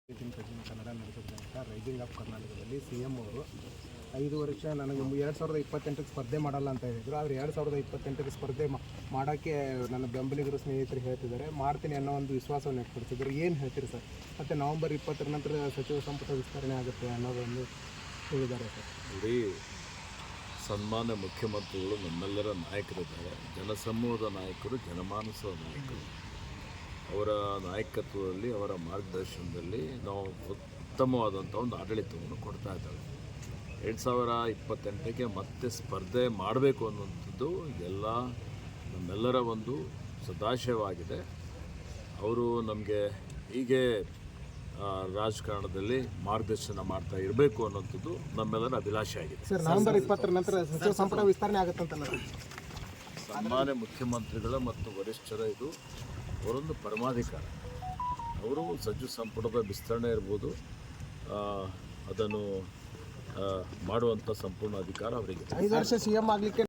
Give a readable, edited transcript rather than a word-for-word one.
Kannada ನಡೆಸೋದ್ರಿಂದ rising of ಕರ್ನಾಟಕದಲ್ಲಿ CM ಅವರು 5 ವರ್ಷ ನನಗೆ 2028ಕ್ಕೆ ಸ್ಪರ್ಧೆ ಮಾಡಲ್ಲ ಅಂತ ಹೇಳಿದರು. ಆದರೆ 2028ಕ್ಕೆ ಸ್ಪರ್ಧೆ ಮಾಡೋಕ್ಕೆ ನನ್ನ ಬೆಂಬಲಿಗರು ಸ್ನೇಹಿತರು ಹೇಳ್ತಿದ್ದಾರೆ, ಮಾಡ್ತೀನಿ ಅನ್ನೋ ಒಂದು ವಿಶ್ವಾಸವನ್ನು ವ್ಯಕ್ತಪಡಿಸಿದ್ರು. ಏನು ಹೇಳ್ತೀರಿ ಸರ್? ಮತ್ತು ನವೆಂಬರ್ 20ರ ನಂತರ ಸಚಿವ ಸಂಪುಟ ವಿಸ್ತರಣೆ ಆಗುತ್ತೆ ಅನ್ನೋದನ್ನು ಹೇಳಿದ್ದಾರೆ ಸರ್. ಇಡೀ ಸನ್ಮಾನ್ಯ ಮುಖ್ಯಮಂತ್ರಿಗಳು ನಮ್ಮೆಲ್ಲರ ನಾಯಕರಿದ್ದಾರೆ. ಜನಸಮೂಹದ ನಾಯಕರು, ಜನಮಾನಸದ ನಾಯಕರು. ಅವರ ನಾಯಕತ್ವದಲ್ಲಿ, ಅವರ ಮಾರ್ಗದರ್ಶನದಲ್ಲಿ ನಾವು ಉತ್ತಮವಾದಂಥ ಒಂದು ಆಡಳಿತವನ್ನು ಕೊಡ್ತಾ ಇದ್ದಾವೆ. 2028ಕ್ಕೆ ಮತ್ತೆ ಸ್ಪರ್ಧೆ ಮಾಡಬೇಕು ಅನ್ನುವಂಥದ್ದು ನಮ್ಮೆಲ್ಲರ ಒಂದು ಸದಾಶಯವಾಗಿದೆ. ಅವರು ನಮಗೆ ಹೀಗೆ ರಾಜಕಾರಣದಲ್ಲಿ ಮಾರ್ಗದರ್ಶನ ಮಾಡ್ತಾ ಇರಬೇಕು ಅನ್ನೋಂಥದ್ದು ನಮ್ಮೆಲ್ಲರ ಅಭಿಲಾಷೆ ಆಗಿದೆ. ಸರ್, ನವೆಂಬರ್ 20ರ ನಂತರ ಸಚಿವ ಸಂಪುಟ ವಿಸ್ತರಣೆ ಆಗುತ್ತಂತಲ್ಲ? ಸನ್ಮಾನ್ಯ ಮುಖ್ಯಮಂತ್ರಿಗಳ ಮತ್ತು ವರಿಷ್ಠರ ಇದು ಅವರೊಂದು ಪರಮಾಧಿಕಾರ. ಅವರು ಸಚಿವ ಸಂಪುಟದ ವಿಸ್ತರಣೆ ಇರ್ಬೋದು, ಅದನ್ನು ಮಾಡುವಂಥ ಸಂಪೂರ್ಣ ಅಧಿಕಾರ ಅವರಿಗೆ. 5 ವರ್ಷ CM ಆಗಲಿಕ್ಕೆ